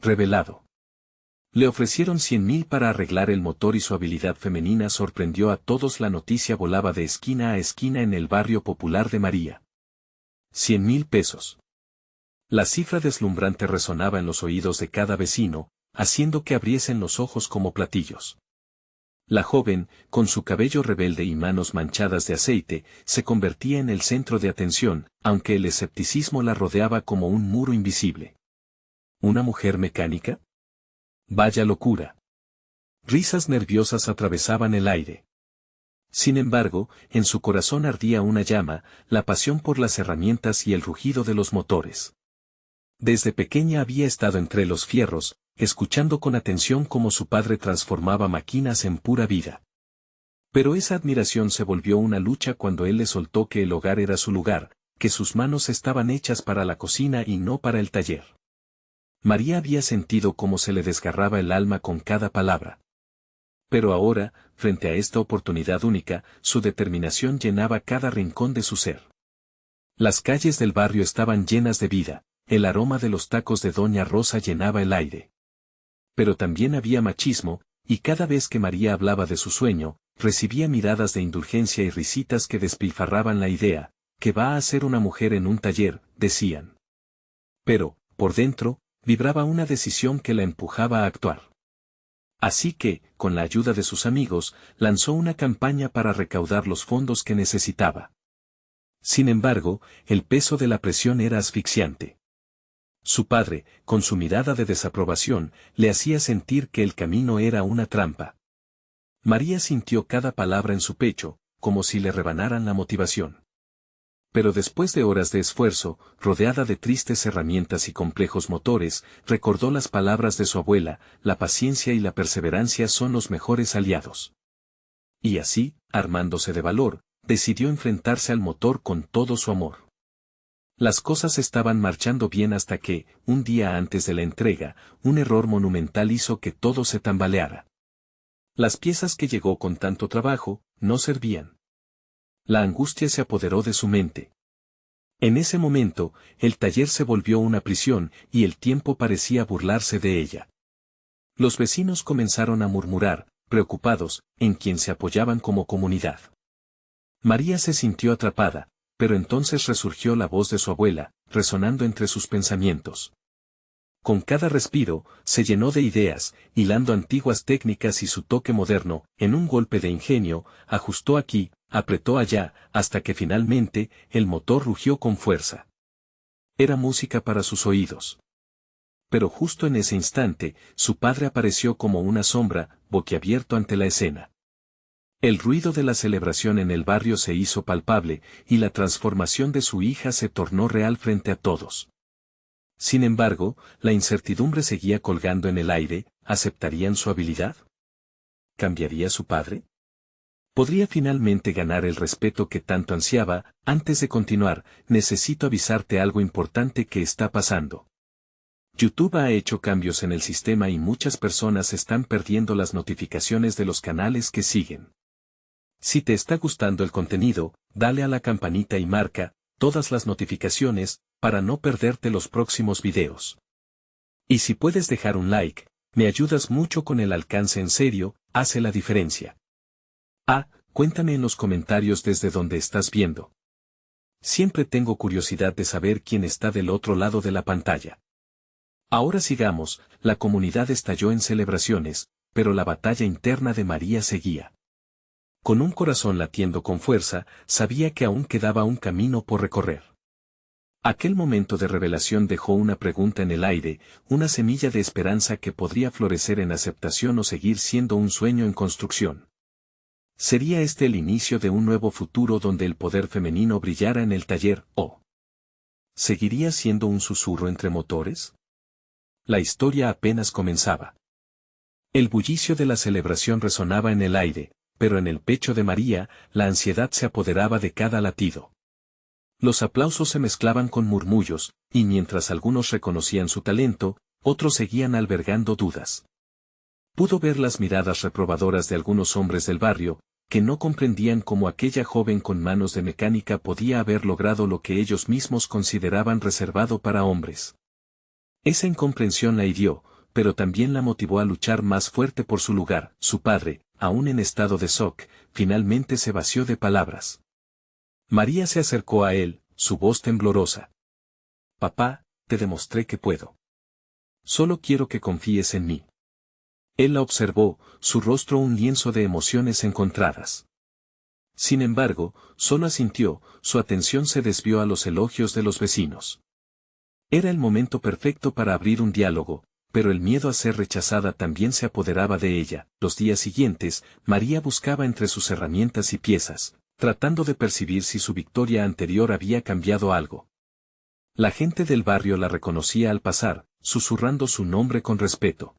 revelado. Le ofrecieron 100.000 para arreglar el motor y su habilidad femenina sorprendió a todos. La noticia volaba de esquina a esquina en el barrio popular de María. 100.000 pesos. La cifra deslumbrante resonaba en los oídos de cada vecino, haciendo que abriesen los ojos como platillos. La joven, con su cabello rebelde y manos manchadas de aceite, se convertía en el centro de atención, aunque el escepticismo la rodeaba como un muro invisible. ¿Una mujer mecánica? Vaya locura. Risas nerviosas atravesaban el aire. Sin embargo, en su corazón ardía una llama, la pasión por las herramientas y el rugido de los motores. Desde pequeña había estado entre los fierros, escuchando con atención cómo su padre transformaba máquinas en pura vida. Pero esa admiración se volvió una lucha cuando él le soltó que el hogar era su lugar, que sus manos estaban hechas para la cocina y no para el taller. María había sentido cómo se le desgarraba el alma con cada palabra. Pero ahora, frente a esta oportunidad única, su determinación llenaba cada rincón de su ser. Las calles del barrio estaban llenas de vida, el aroma de los tacos de Doña Rosa llenaba el aire. Pero también había machismo, y cada vez que María hablaba de su sueño, recibía miradas de indulgencia y risitas que despilfarraban la idea, ¿qué va a hacer una mujer en un taller?, decían. Pero, por dentro, vibraba una decisión que la empujaba a actuar. Así que, con la ayuda de sus amigos, lanzó una campaña para recaudar los fondos que necesitaba. Sin embargo, el peso de la presión era asfixiante. Su padre, con su mirada de desaprobación, le hacía sentir que el camino era una trampa. María sintió cada palabra en su pecho, como si le rebanaran la motivación. Pero después de horas de esfuerzo, rodeada de tristes herramientas y complejos motores, recordó las palabras de su abuela: la paciencia y la perseverancia son los mejores aliados. Y así, armándose de valor, decidió enfrentarse al motor con todo su amor. Las cosas estaban marchando bien hasta que, un día antes de la entrega, un error monumental hizo que todo se tambaleara. Las piezas que llegó con tanto trabajo, no servían. La angustia se apoderó de su mente. En ese momento, el taller se volvió una prisión y el tiempo parecía burlarse de ella. Los vecinos comenzaron a murmurar, preocupados, en quien se apoyaban como comunidad. María se sintió atrapada, pero entonces resurgió la voz de su abuela, resonando entre sus pensamientos. Con cada respiro, se llenó de ideas, hilando antiguas técnicas y su toque moderno, en un golpe de ingenio, ajustó aquí, apretó allá, hasta que finalmente, el motor rugió con fuerza. Era música para sus oídos. Pero justo en ese instante, su padre apareció como una sombra, boquiabierto ante la escena. El ruido de la celebración en el barrio se hizo palpable, y la transformación de su hija se tornó real frente a todos. Sin embargo, la incertidumbre seguía colgando en el aire. ¿Aceptarían su habilidad? ¿Cambiaría su padre? ¿Podría finalmente ganar el respeto que tanto ansiaba? Antes de continuar, necesito avisarte algo importante que está pasando. YouTube ha hecho cambios en el sistema y muchas personas están perdiendo las notificaciones de los canales que siguen. Si te está gustando el contenido, dale a la campanita y marca todas las notificaciones, para no perderte los próximos videos. Y si puedes dejar un like, me ayudas mucho con el alcance. En serio, hace la diferencia. Cuéntame en los comentarios desde donde estás viendo. Siempre tengo curiosidad de saber quién está del otro lado de la pantalla. Ahora sigamos. La comunidad estalló en celebraciones, pero la batalla interna de María seguía. Con un corazón latiendo con fuerza, sabía que aún quedaba un camino por recorrer. Aquel momento de revelación dejó una pregunta en el aire, una semilla de esperanza que podría florecer en aceptación o seguir siendo un sueño en construcción. ¿Sería este el inicio de un nuevo futuro donde el poder femenino brillara en el taller, o seguiría siendo un susurro entre motores? La historia apenas comenzaba. El bullicio de la celebración resonaba en el aire, pero en el pecho de María, la ansiedad se apoderaba de cada latido. Los aplausos se mezclaban con murmullos, y mientras algunos reconocían su talento, otros seguían albergando dudas. Pudo ver las miradas reprobadoras de algunos hombres del barrio, que no comprendían cómo aquella joven con manos de mecánica podía haber logrado lo que ellos mismos consideraban reservado para hombres. Esa incomprensión la hirió, pero también la motivó a luchar más fuerte por su lugar. Su padre, aún en estado de shock, finalmente se vació de palabras. María se acercó a él, su voz temblorosa. Papá, te demostré que puedo. Solo quiero que confíes en mí. Él la observó, su rostro un lienzo de emociones encontradas. Sin embargo, solo asintió, su atención se desvió a los elogios de los vecinos. Era el momento perfecto para abrir un diálogo, pero el miedo a ser rechazada también se apoderaba de ella. Los días siguientes, María buscaba entre sus herramientas y piezas, tratando de percibir si su victoria anterior había cambiado algo. La gente del barrio la reconocía al pasar, susurrando su nombre con respeto.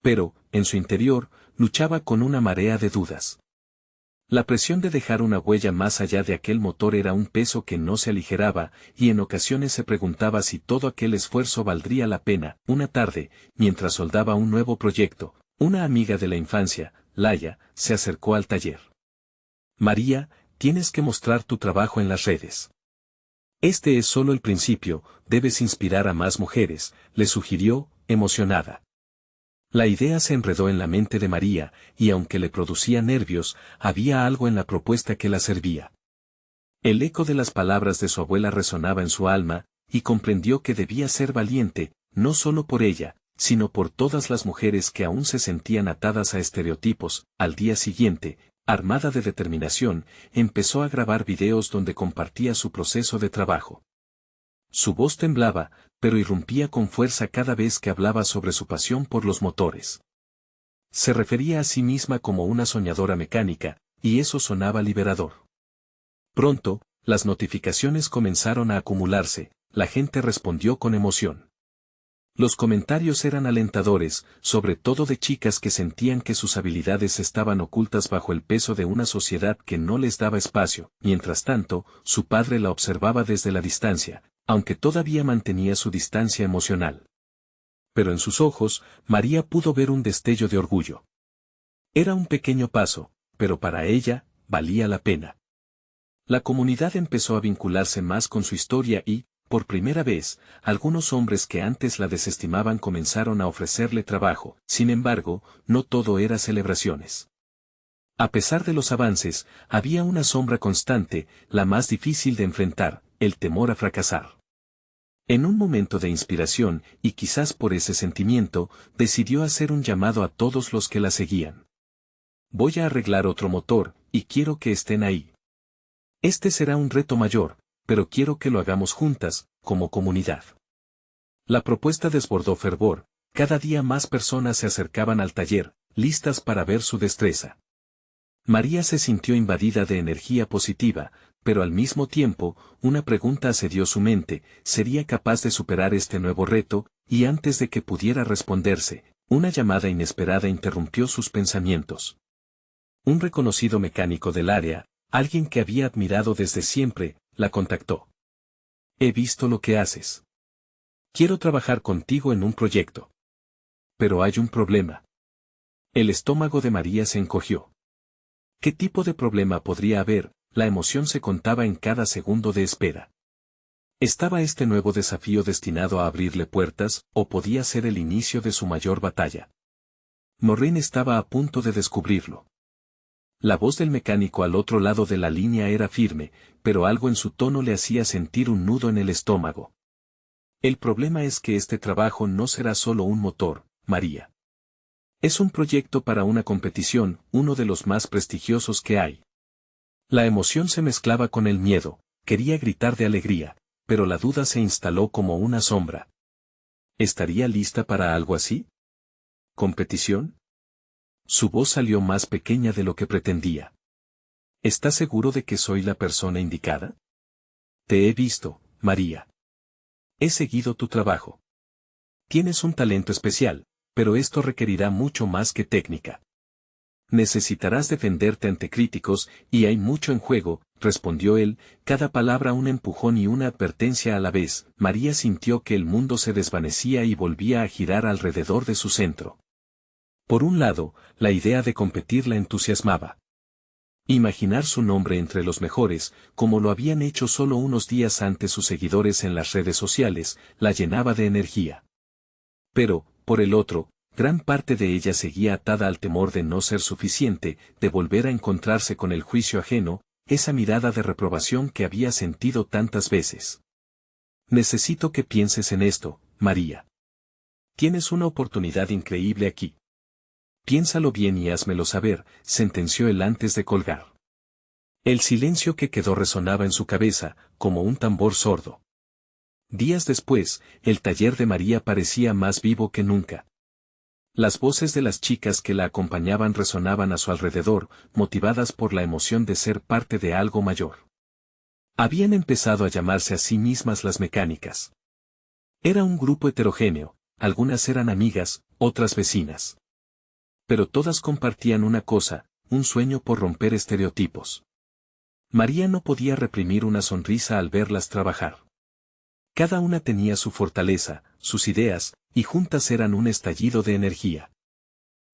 Pero, en su interior, luchaba con una marea de dudas. La presión de dejar una huella más allá de aquel motor era un peso que no se aligeraba, y en ocasiones se preguntaba si todo aquel esfuerzo valdría la pena. Una tarde, mientras soldaba un nuevo proyecto, una amiga de la infancia, Laia, se acercó al taller. María, tienes que mostrar tu trabajo en las redes. Este es solo el principio, debes inspirar a más mujeres, le sugirió, emocionada. La idea se enredó en la mente de María, y aunque le producía nervios, había algo en la propuesta que la servía. El eco de las palabras de su abuela resonaba en su alma, y comprendió que debía ser valiente, no solo por ella, sino por todas las mujeres que aún se sentían atadas a estereotipos. Al día siguiente, armada de determinación, empezó a grabar videos donde compartía su proceso de trabajo. Su voz temblaba, pero irrumpía con fuerza cada vez que hablaba sobre su pasión por los motores. Se refería a sí misma como una soñadora mecánica, y eso sonaba liberador. Pronto, las notificaciones comenzaron a acumularse, la gente respondió con emoción. Los comentarios eran alentadores, sobre todo de chicas que sentían que sus habilidades estaban ocultas bajo el peso de una sociedad que no les daba espacio. Mientras tanto, su padre la observaba desde la distancia, aunque todavía mantenía su distancia emocional. Pero en sus ojos, María pudo ver un destello de orgullo. Era un pequeño paso, pero para ella, valía la pena. La comunidad empezó a vincularse más con su historia y, por primera vez, algunos hombres que antes la desestimaban comenzaron a ofrecerle trabajo. Sin embargo, no todo era celebraciones. A pesar de los avances, había una sombra constante, la más difícil de enfrentar, el temor a fracasar. En un momento de inspiración, y quizás por ese sentimiento, decidió hacer un llamado a todos los que la seguían. Voy a arreglar otro motor, y quiero que estén ahí. Este será un reto mayor, pero quiero que lo hagamos juntas, como comunidad. La propuesta desbordó fervor, cada día más personas se acercaban al taller, listas para ver su destreza. María se sintió invadida de energía positiva, pero al mismo tiempo, una pregunta asedió su mente: ¿sería capaz de superar este nuevo reto? Y antes de que pudiera responderse, una llamada inesperada interrumpió sus pensamientos. Un reconocido mecánico del área, alguien que había admirado desde siempre, la contactó. He visto lo que haces. Quiero trabajar contigo en un proyecto. Pero hay un problema. El estómago de María se encogió. ¿Qué tipo de problema podría haber? La emoción se contaba en cada segundo de espera. ¿Estaba este nuevo desafío destinado a abrirle puertas, o podía ser el inicio de su mayor batalla? Maureen estaba a punto de descubrirlo. La voz del mecánico al otro lado de la línea era firme, pero algo en su tono le hacía sentir un nudo en el estómago. El problema es que este trabajo no será solo un motor, María. Es un proyecto para una competición, uno de los más prestigiosos que hay. La emoción se mezclaba con el miedo, quería gritar de alegría, pero la duda se instaló como una sombra. ¿Estaría lista para algo así? ¿Competición? Su voz salió más pequeña de lo que pretendía. ¿Estás seguro de que soy la persona indicada? Te he visto, María. He seguido tu trabajo. Tienes un talento especial, pero esto requerirá mucho más que técnica. Necesitarás defenderte ante críticos, y hay mucho en juego, respondió él, cada palabra un empujón y una advertencia a la vez. María sintió que el mundo se desvanecía y volvía a girar alrededor de su centro. Por un lado, la idea de competir la entusiasmaba. Imaginar su nombre entre los mejores, como lo habían hecho solo unos días antes sus seguidores en las redes sociales, la llenaba de energía. Pero, por el otro, gran parte de ella seguía atada al temor de no ser suficiente, de volver a encontrarse con el juicio ajeno, esa mirada de reprobación que había sentido tantas veces. Necesito que pienses en esto, María. Tienes una oportunidad increíble aquí. Piénsalo bien y házmelo saber, sentenció él antes de colgar. El silencio que quedó resonaba en su cabeza, como un tambor sordo. Días después, el taller de María parecía más vivo que nunca. Las voces de las chicas que la acompañaban resonaban a su alrededor, motivadas por la emoción de ser parte de algo mayor. Habían empezado a llamarse a sí mismas las mecánicas. Era un grupo heterogéneo, algunas eran amigas, otras vecinas. Pero todas compartían una cosa, un sueño por romper estereotipos. María no podía reprimir una sonrisa al verlas trabajar. Cada una tenía su fortaleza, sus ideas, y juntas eran un estallido de energía.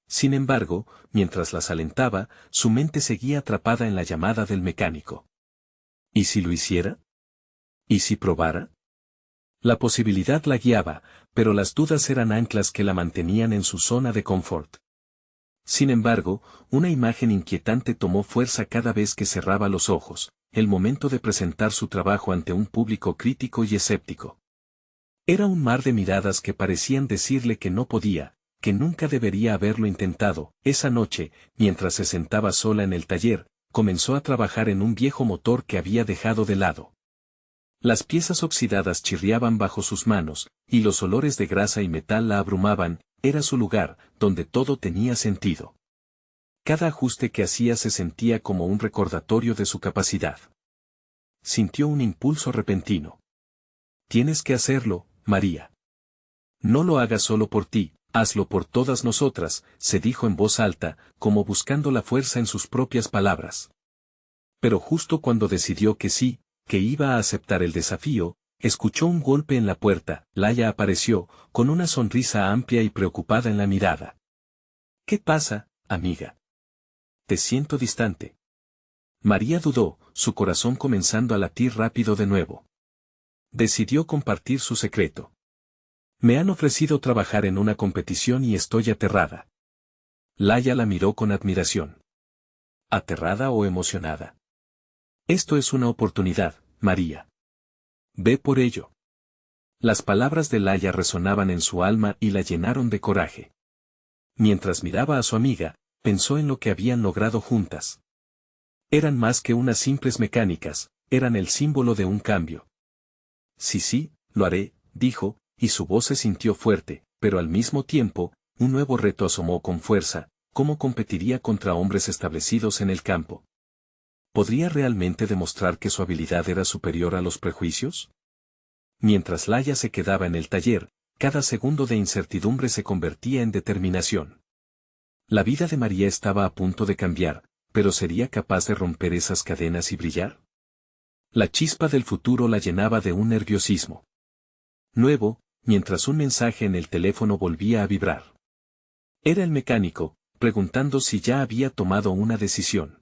Sin embargo, mientras las alentaba, su mente seguía atrapada en la llamada del mecánico. ¿Y si lo hiciera? ¿Y si probara? La posibilidad la guiaba, pero las dudas eran anclas que la mantenían en su zona de confort. Sin embargo, una imagen inquietante tomó fuerza cada vez que cerraba los ojos, el momento de presentar su trabajo ante un público crítico y escéptico. Era un mar de miradas que parecían decirle que no podía, que nunca debería haberlo intentado. Esa noche, mientras se sentaba sola en el taller, comenzó a trabajar en un viejo motor que había dejado de lado. Las piezas oxidadas chirriaban bajo sus manos, y los olores de grasa y metal la abrumaban. Era su lugar, donde todo tenía sentido. Cada ajuste que hacía se sentía como un recordatorio de su capacidad. Sintió un impulso repentino. Tienes que hacerlo, María. No lo hagas solo por ti, hazlo por todas nosotras, se dijo en voz alta, como buscando la fuerza en sus propias palabras. Pero justo cuando decidió que sí, que iba a aceptar el desafío, escuchó un golpe en la puerta. Laia apareció, con una sonrisa amplia y preocupada en la mirada. ¿Qué pasa, amiga? Te siento distante. María dudó, su corazón comenzando a latir rápido de nuevo. Decidió compartir su secreto. Me han ofrecido trabajar en una competición y estoy aterrada. Laia la miró con admiración. ¿Aterrada o emocionada? Esto es una oportunidad, María. Ve por ello. Las palabras de Laia resonaban en su alma y la llenaron de coraje. Mientras miraba a su amiga, pensó en lo que habían logrado juntas. Eran más que unas simples mecánicas, eran el símbolo de un cambio. Sí, lo haré, dijo, y su voz se sintió fuerte, pero al mismo tiempo, un nuevo reto asomó con fuerza. ¿Cómo competiría contra hombres establecidos en el campo? ¿Podría realmente demostrar que su habilidad era superior a los prejuicios? Mientras Laia se quedaba en el taller, cada segundo de incertidumbre se convertía en determinación. La vida de María estaba a punto de cambiar, pero ¿sería capaz de romper esas cadenas y brillar? La chispa del futuro la llenaba de un nerviosismo nuevo, mientras un mensaje en el teléfono volvía a vibrar. Era el mecánico, preguntando si ya había tomado una decisión.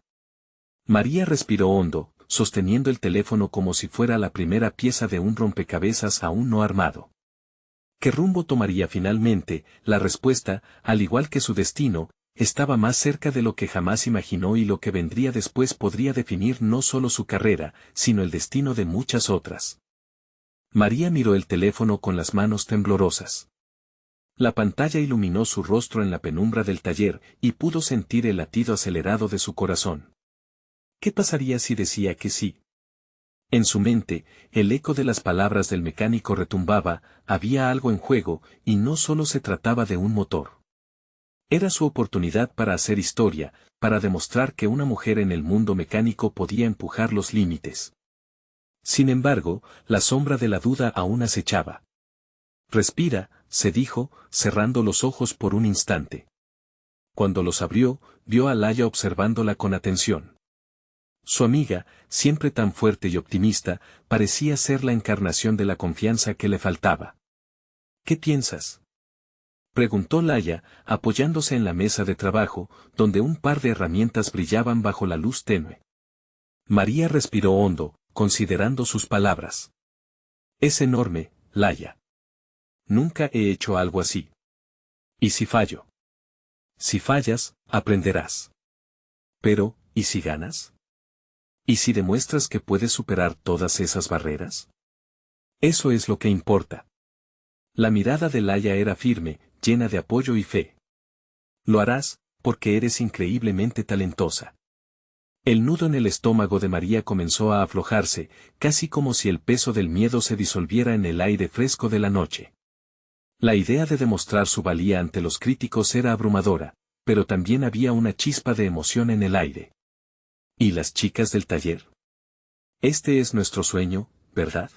María respiró hondo, sosteniendo el teléfono como si fuera la primera pieza de un rompecabezas aún no armado. ¿Qué rumbo tomaría finalmente? La respuesta, al igual que su destino, estaba más cerca de lo que jamás imaginó y lo que vendría después podría definir no solo su carrera, sino el destino de muchas otras. María miró el teléfono con las manos temblorosas. La pantalla iluminó su rostro en la penumbra del taller y pudo sentir el latido acelerado de su corazón. ¿Qué pasaría si decía que sí? En su mente, el eco de las palabras del mecánico retumbaba, había algo en juego, y no solo se trataba de un motor. Era su oportunidad para hacer historia, para demostrar que una mujer en el mundo mecánico podía empujar los límites. Sin embargo, la sombra de la duda aún acechaba. Respira, se dijo, cerrando los ojos por un instante. Cuando los abrió, vio a Laia observándola con atención. Su amiga, siempre tan fuerte y optimista, parecía ser la encarnación de la confianza que le faltaba. ¿Qué piensas? Preguntó Laia, apoyándose en la mesa de trabajo, donde un par de herramientas brillaban bajo la luz tenue. María respiró hondo, considerando sus palabras. Es enorme, Laia. nunca he hecho algo así. ¿Y si fallo? Si fallas, aprenderás. Pero, ¿y si ganas? ¿Y si demuestras que puedes superar todas esas barreras? Eso es lo que importa. La mirada de Laia era firme, llena de apoyo y fe. Lo harás, porque eres increíblemente talentosa. El nudo en el estómago de María comenzó a aflojarse, casi como si el peso del miedo se disolviera en el aire fresco de la noche. La idea de demostrar su valía ante los críticos era abrumadora, pero también había una chispa de emoción en el aire. ¿Y las chicas del taller? Este es nuestro sueño, ¿verdad?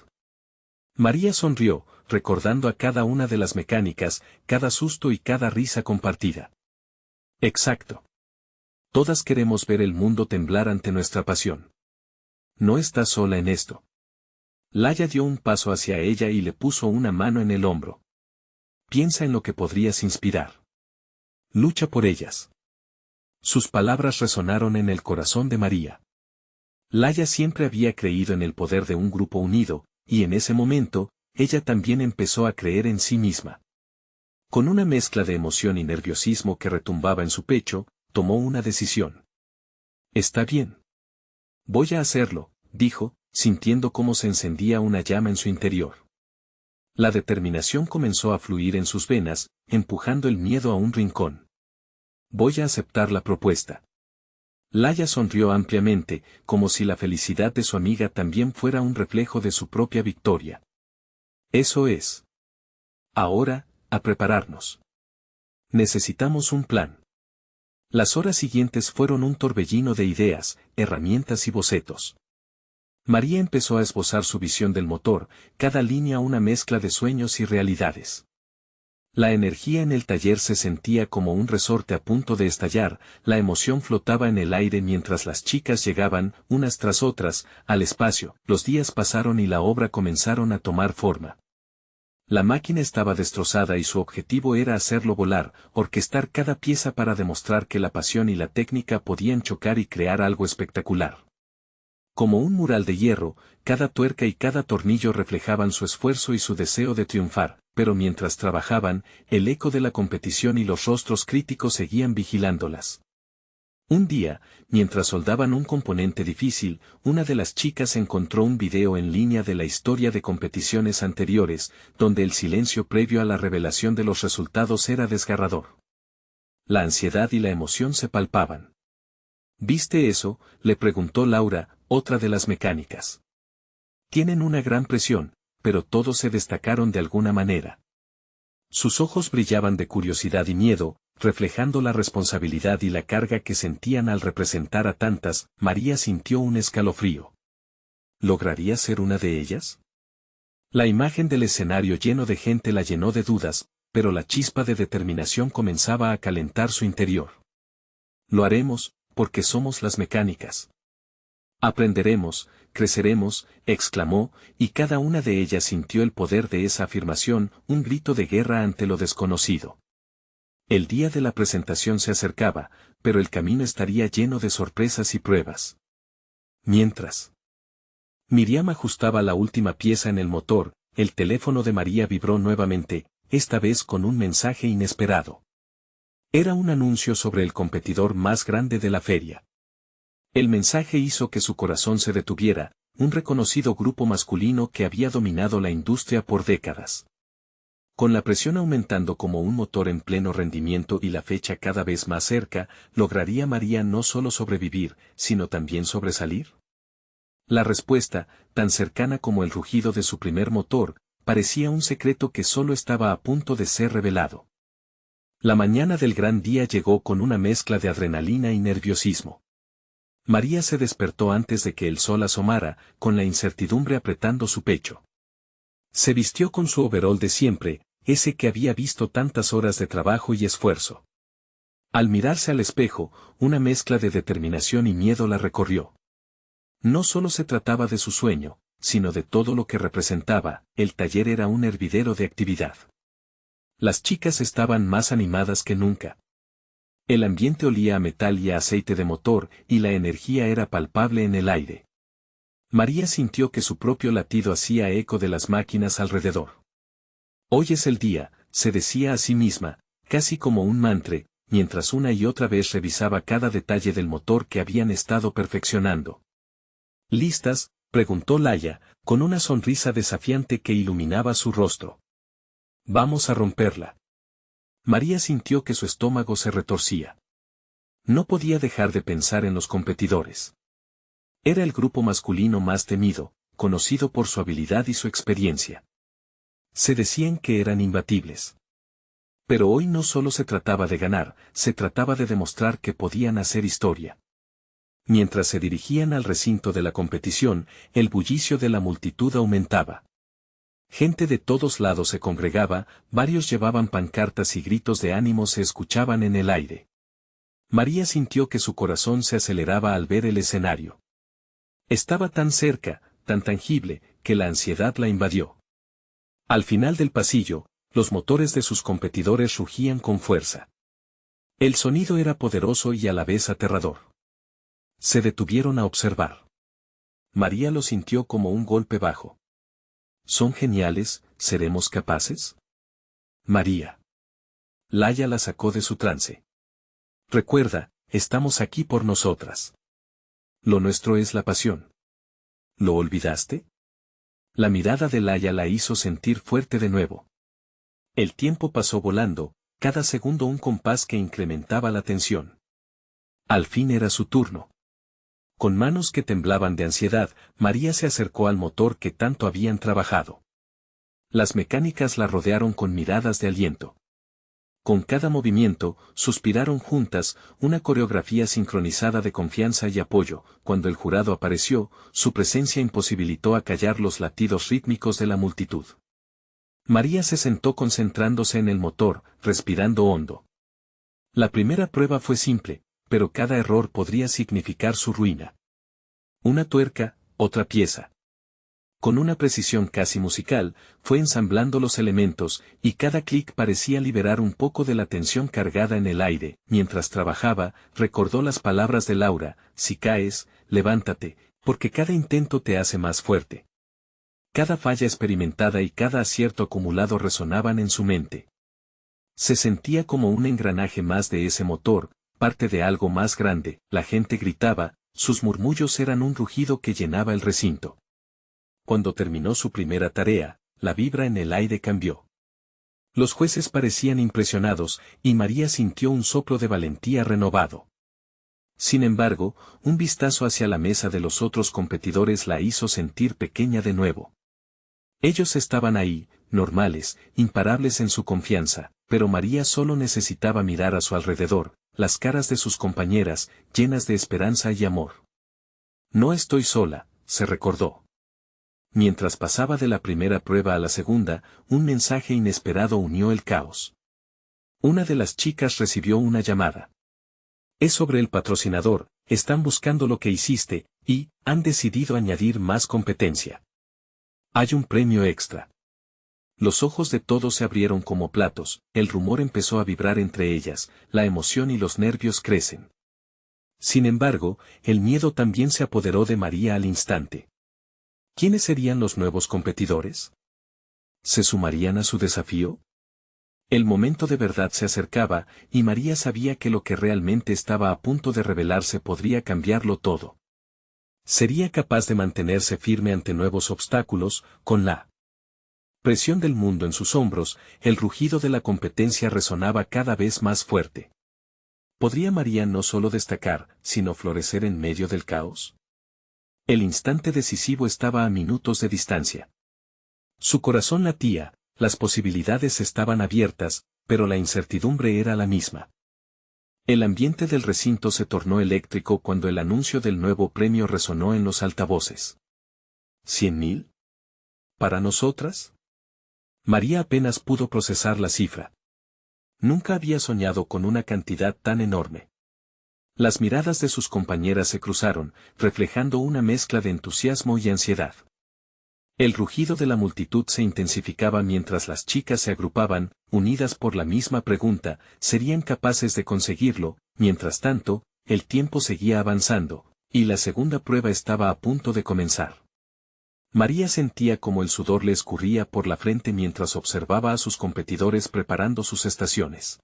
María sonrió, recordando a cada una de las mecánicas, cada susto y cada risa compartida. Exacto. Todas queremos ver el mundo temblar ante nuestra pasión. No estás sola en esto. Laia dio un paso hacia ella y le puso una mano en el hombro. Piensa en lo que podrías inspirar. Lucha por ellas. Sus palabras resonaron en el corazón de María. Laia siempre había creído en el poder de un grupo unido, y en ese momento, ella también empezó a creer en sí misma. Con una mezcla de emoción y nerviosismo que retumbaba en su pecho, tomó una decisión. Está bien. Voy a hacerlo, dijo, sintiendo cómo se encendía una llama en su interior. La determinación comenzó a fluir en sus venas, empujando el miedo a un rincón. Voy a aceptar la propuesta. Laia sonrió ampliamente, como si la felicidad de su amiga también fuera un reflejo de su propia victoria. Eso es. Ahora, a prepararnos. Necesitamos un plan. Las horas siguientes fueron un torbellino de ideas, herramientas y bocetos. María empezó a esbozar su visión del motor, cada línea una mezcla de sueños y realidades. La energía en el taller se sentía como un resorte a punto de estallar, la emoción flotaba en el aire mientras las chicas llegaban, unas tras otras, al espacio. Los días pasaron y la obra comenzaron a tomar forma. La máquina estaba destrozada y su objetivo era hacerlo volar, orquestar cada pieza para demostrar que la pasión y la técnica podían chocar y crear algo espectacular. Como un mural de hierro, cada tuerca y cada tornillo reflejaban su esfuerzo y su deseo de triunfar, pero mientras trabajaban, el eco de la competición y los rostros críticos seguían vigilándolas. Un día, mientras soldaban un componente difícil, una de las chicas encontró un video en línea de la historia de competiciones anteriores, donde el silencio previo a la revelación de los resultados era desgarrador. La ansiedad y la emoción se palpaban. ¿Viste eso?, le preguntó Laura, otra de las mecánicas. Tienen una gran presión, pero todos se destacaron de alguna manera. Sus ojos brillaban de curiosidad y miedo, reflejando la responsabilidad y la carga que sentían al representar a tantas. María sintió un escalofrío. ¿Lograría ser una de ellas? La imagen del escenario lleno de gente la llenó de dudas, pero la chispa de determinación comenzaba a calentar su interior. Lo haremos, porque somos las mecánicas. Aprenderemos, creceremos, exclamó, y cada una de ellas sintió el poder de esa afirmación, un grito de guerra ante lo desconocido. El día de la presentación se acercaba, pero el camino estaría lleno de sorpresas y pruebas. Mientras Miriam ajustaba la última pieza en el motor, el teléfono de María vibró nuevamente, esta vez con un mensaje inesperado. Era un anuncio sobre el competidor más grande de la feria. El mensaje hizo que su corazón se detuviera, un reconocido grupo masculino que había dominado la industria por décadas. Con la presión aumentando como un motor en pleno rendimiento y la fecha cada vez más cerca, ¿lograría María no solo sobrevivir, sino también sobresalir? La respuesta, tan cercana como el rugido de su primer motor, parecía un secreto que solo estaba a punto de ser revelado. La mañana del gran día llegó con una mezcla de adrenalina y nerviosismo. María se despertó antes de que el sol asomara, con la incertidumbre apretando su pecho. Se vistió con su overol de siempre, ese que había visto tantas horas de trabajo y esfuerzo. Al mirarse al espejo, una mezcla de determinación y miedo la recorrió. No solo se trataba de su sueño, sino de todo lo que representaba. El taller era un hervidero de actividad. Las chicas estaban más animadas que nunca. El ambiente olía a metal y a aceite de motor, y la energía era palpable en el aire. María sintió que su propio latido hacía eco de las máquinas alrededor. Hoy es el día, se decía a sí misma, casi como un mantra, mientras una y otra vez revisaba cada detalle del motor que habían estado perfeccionando. ¿Listas?, preguntó Laia, con una sonrisa desafiante que iluminaba su rostro. Vamos a romperla. María sintió que su estómago se retorcía. No podía dejar de pensar en los competidores. Era el grupo masculino más temido, conocido por su habilidad y su experiencia. Se decían que eran imbatibles. Pero hoy no solo se trataba de ganar, se trataba de demostrar que podían hacer historia. Mientras se dirigían al recinto de la competición, el bullicio de la multitud aumentaba. Gente de todos lados se congregaba, varios llevaban pancartas y gritos de ánimo se escuchaban en el aire. María sintió que su corazón se aceleraba al ver el escenario. Estaba tan cerca, tan tangible, que la ansiedad la invadió. Al final del pasillo, los motores de sus competidores rugían con fuerza. El sonido era poderoso y a la vez aterrador. Se detuvieron a observar. María lo sintió como un golpe bajo. ¿Son geniales, seremos capaces? María. Laia la sacó de su trance. Recuerda, estamos aquí por nosotras. Lo nuestro es la pasión. ¿Lo olvidaste? La mirada de Laia la hizo sentir fuerte de nuevo. El tiempo pasó volando, cada segundo un compás que incrementaba la tensión. Al fin era su turno. Con manos que temblaban de ansiedad, María se acercó al motor que tanto habían trabajado. Las mecánicas la rodearon con miradas de aliento. Con cada movimiento, suspiraron juntas, una coreografía sincronizada de confianza y apoyo. Cuando el jurado apareció, su presencia imposibilitó acallar los latidos rítmicos de la multitud. María se sentó concentrándose en el motor, respirando hondo. La primera prueba fue simple, pero cada error podría significar su ruina. Una tuerca, otra pieza. Con una precisión casi musical, fue ensamblando los elementos, y cada clic parecía liberar un poco de la tensión cargada en el aire. Mientras trabajaba, recordó las palabras de Laura: si caes, levántate, porque cada intento te hace más fuerte. Cada falla experimentada y cada acierto acumulado resonaban en su mente. Se sentía como un engranaje más de ese motor, parte de algo más grande. La gente gritaba, sus murmullos eran un rugido que llenaba el recinto. Cuando terminó su primera tarea, la vibra en el aire cambió. Los jueces parecían impresionados, y María sintió un soplo de valentía renovado. Sin embargo, un vistazo hacia la mesa de los otros competidores la hizo sentir pequeña de nuevo. Ellos estaban ahí, normales, imparables en su confianza, pero María solo necesitaba mirar a su alrededor, las caras de sus compañeras, llenas de esperanza y amor. No estoy sola, se recordó. Mientras pasaba de la primera prueba a la segunda, un mensaje inesperado unió el caos. Una de las chicas recibió una llamada. Es sobre el patrocinador, están buscando lo que hiciste, y han decidido añadir más competencia. Hay un premio extra. Los ojos de todos se abrieron como platos, el rumor empezó a vibrar entre ellas, la emoción y los nervios crecen. Sin embargo, el miedo también se apoderó de María al instante. ¿Quiénes serían los nuevos competidores? ¿Se sumarían a su desafío? El momento de verdad se acercaba, y María sabía que lo que realmente estaba a punto de revelarse podría cambiarlo todo. Sería capaz de mantenerse firme ante nuevos obstáculos, con la presión del mundo en sus hombros. El rugido de la competencia resonaba cada vez más fuerte. ¿Podría María no solo destacar, sino florecer en medio del caos? El instante decisivo estaba a minutos de distancia. Su corazón latía, las posibilidades estaban abiertas, pero la incertidumbre era la misma. El ambiente del recinto se tornó eléctrico cuando el anuncio del nuevo premio resonó en los altavoces. ¿100.000? ¿Para nosotras? María apenas pudo procesar la cifra. Nunca había soñado con una cantidad tan enorme. Las miradas de sus compañeras se cruzaron, reflejando una mezcla de entusiasmo y ansiedad. El rugido de la multitud se intensificaba mientras las chicas se agrupaban, unidas por la misma pregunta: ¿serían capaces de conseguirlo? Mientras tanto, el tiempo seguía avanzando, y la segunda prueba estaba a punto de comenzar. María sentía como el sudor le escurría por la frente mientras observaba a sus competidores preparando sus estaciones.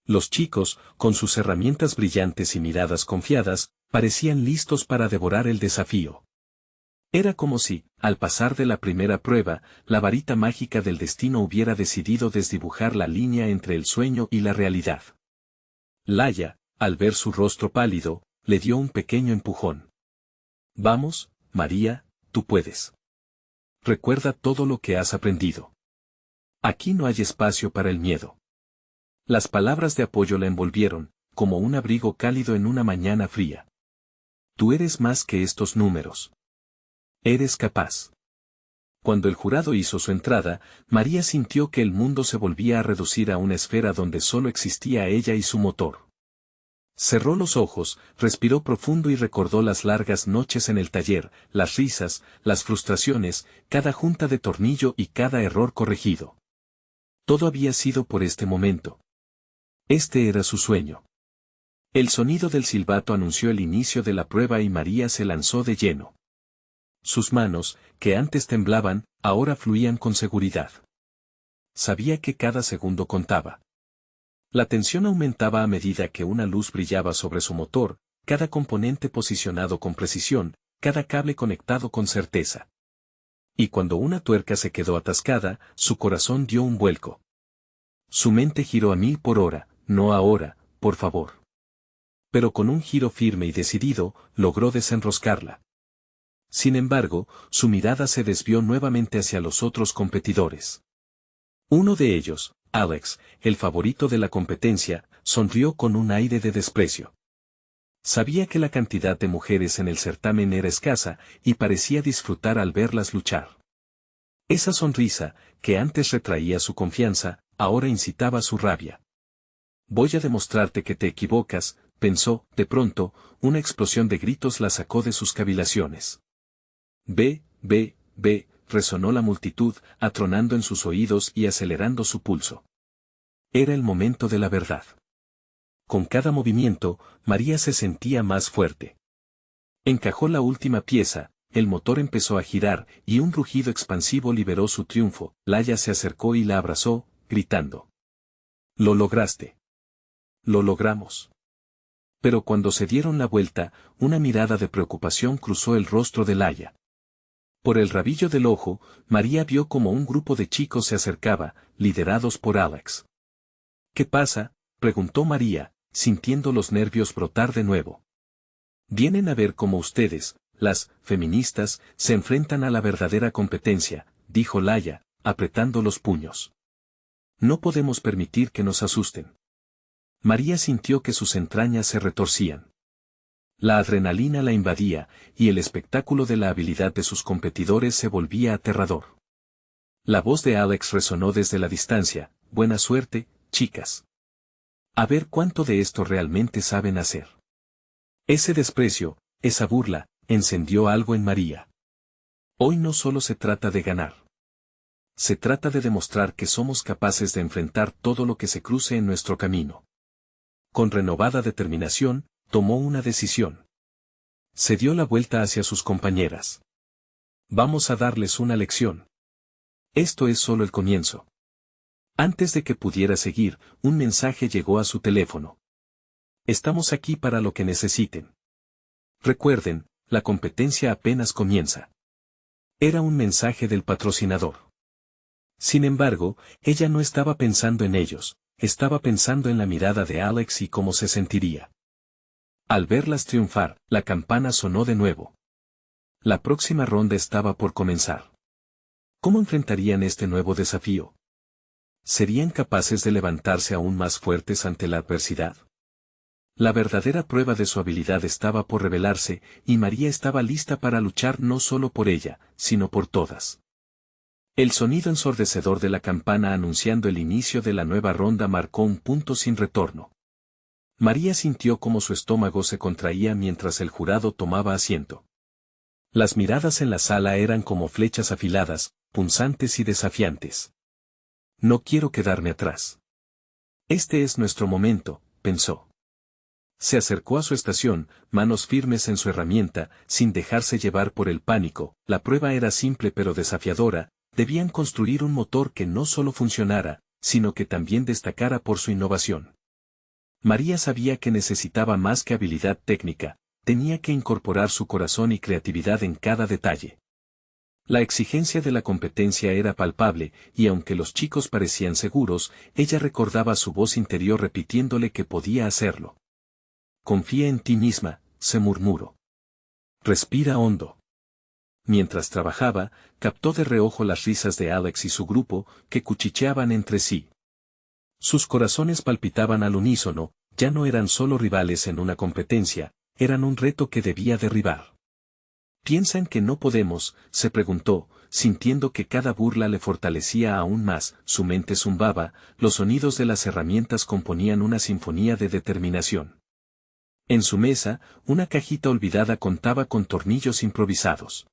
Los chicos, con sus herramientas brillantes y miradas confiadas, parecían listos para devorar el desafío. Era como si, al pasar de la primera prueba, la varita mágica del destino hubiera decidido desdibujar la línea entre el sueño y la realidad. Laia, al ver su rostro pálido, le dio un pequeño empujón. Vamos, María, tú puedes. Recuerda todo lo que has aprendido. Aquí no hay espacio para el miedo. Las palabras de apoyo la envolvieron, como un abrigo cálido en una mañana fría. Tú eres más que estos números. Eres capaz. Cuando el jurado hizo su entrada, María sintió que el mundo se volvía a reducir a una esfera donde solo existía ella y su motor. Cerró los ojos, respiró profundo y recordó las largas noches en el taller, las risas, las frustraciones, cada junta de tornillo y cada error corregido. Todo había sido por este momento. Este era su sueño. El sonido del silbato anunció el inicio de la prueba y María se lanzó de lleno. Sus manos, que antes temblaban, ahora fluían con seguridad. Sabía que cada segundo contaba. La tensión aumentaba a medida que una luz brillaba sobre su motor, cada componente posicionado con precisión, cada cable conectado con certeza. Y cuando una tuerca se quedó atascada, su corazón dio un vuelco. Su mente giró a 1000 por hora, no ahora, por favor. Pero con un giro firme y decidido, logró desenroscarla. Sin embargo, su mirada se desvió nuevamente hacia los otros competidores. Uno de ellos, Alex, el favorito de la competencia, sonrió con un aire de desprecio. Sabía que la cantidad de mujeres en el certamen era escasa, y parecía disfrutar al verlas luchar. Esa sonrisa, que antes retraía su confianza, ahora incitaba su rabia. Voy a demostrarte que te equivocas, pensó, de pronto, una explosión de gritos la sacó de sus cavilaciones. Ve, resonó la multitud, atronando en sus oídos y acelerando su pulso. Era el momento de la verdad. Con cada movimiento, María se sentía más fuerte. Encajó la última pieza, el motor empezó a girar, y un rugido expansivo liberó su triunfo. Laia se acercó y la abrazó, gritando. Lo lograste. Lo logramos. Pero cuando se dieron la vuelta, una mirada de preocupación cruzó el rostro de Laia. Por el rabillo del ojo, María vio como un grupo de chicos se acercaba, liderados por Alex. ¿Qué pasa?, preguntó María, sintiendo los nervios brotar de nuevo. Vienen a ver cómo ustedes, las feministas, se enfrentan a la verdadera competencia, dijo Laia, apretando los puños. No podemos permitir que nos asusten. María sintió que sus entrañas se retorcían. La adrenalina la invadía, y el espectáculo de la habilidad de sus competidores se volvía aterrador. La voz de Alex resonó desde la distancia. Buena suerte, chicas. A ver cuánto de esto realmente saben hacer. Ese desprecio, esa burla, encendió algo en María. Hoy no solo se trata de ganar. Se trata de demostrar que somos capaces de enfrentar todo lo que se cruce en nuestro camino. Con renovada determinación, tomó una decisión. Se dio la vuelta hacia sus compañeras. Vamos a darles una lección. Esto es solo el comienzo. Antes de que pudiera seguir, un mensaje llegó a su teléfono. Estamos aquí para lo que necesiten. Recuerden, la competencia apenas comienza. Era un mensaje del patrocinador. Sin embargo, ella no estaba pensando en ellos, estaba pensando en la mirada de Alex y cómo se sentiría. Al verlas triunfar, la campana sonó de nuevo. La próxima ronda estaba por comenzar. ¿Cómo enfrentarían este nuevo desafío? ¿Serían capaces de levantarse aún más fuertes ante la adversidad? La verdadera prueba de su habilidad estaba por revelarse, y María estaba lista para luchar no solo por ella, sino por todas. El sonido ensordecedor de la campana anunciando el inicio de la nueva ronda marcó un punto sin retorno. María sintió como su estómago se contraía mientras el jurado tomaba asiento. Las miradas en la sala eran como flechas afiladas, punzantes y desafiantes. No quiero quedarme atrás. Este es nuestro momento, pensó. Se acercó a su estación, manos firmes en su herramienta, sin dejarse llevar por el pánico. La prueba era simple pero desafiadora, debían construir un motor que no solo funcionara, sino que también destacara por su innovación. María sabía que necesitaba más que habilidad técnica, tenía que incorporar su corazón y creatividad en cada detalle. La exigencia de la competencia era palpable, y aunque los chicos parecían seguros, ella recordaba su voz interior repitiéndole que podía hacerlo. Confía en ti misma, se murmuró. Respira hondo. Mientras trabajaba, captó de reojo las risas de Alex y su grupo, que cuchicheaban entre sí. Sus corazones palpitaban al unísono, ya no eran solo rivales en una competencia, eran un reto que debía derribar. ¿Piensan que no podemos?, se preguntó, sintiendo que cada burla le fortalecía aún más, su mente zumbaba, los sonidos de las herramientas componían una sinfonía de determinación. En su mesa, una cajita olvidada contaba con tornillos improvisados.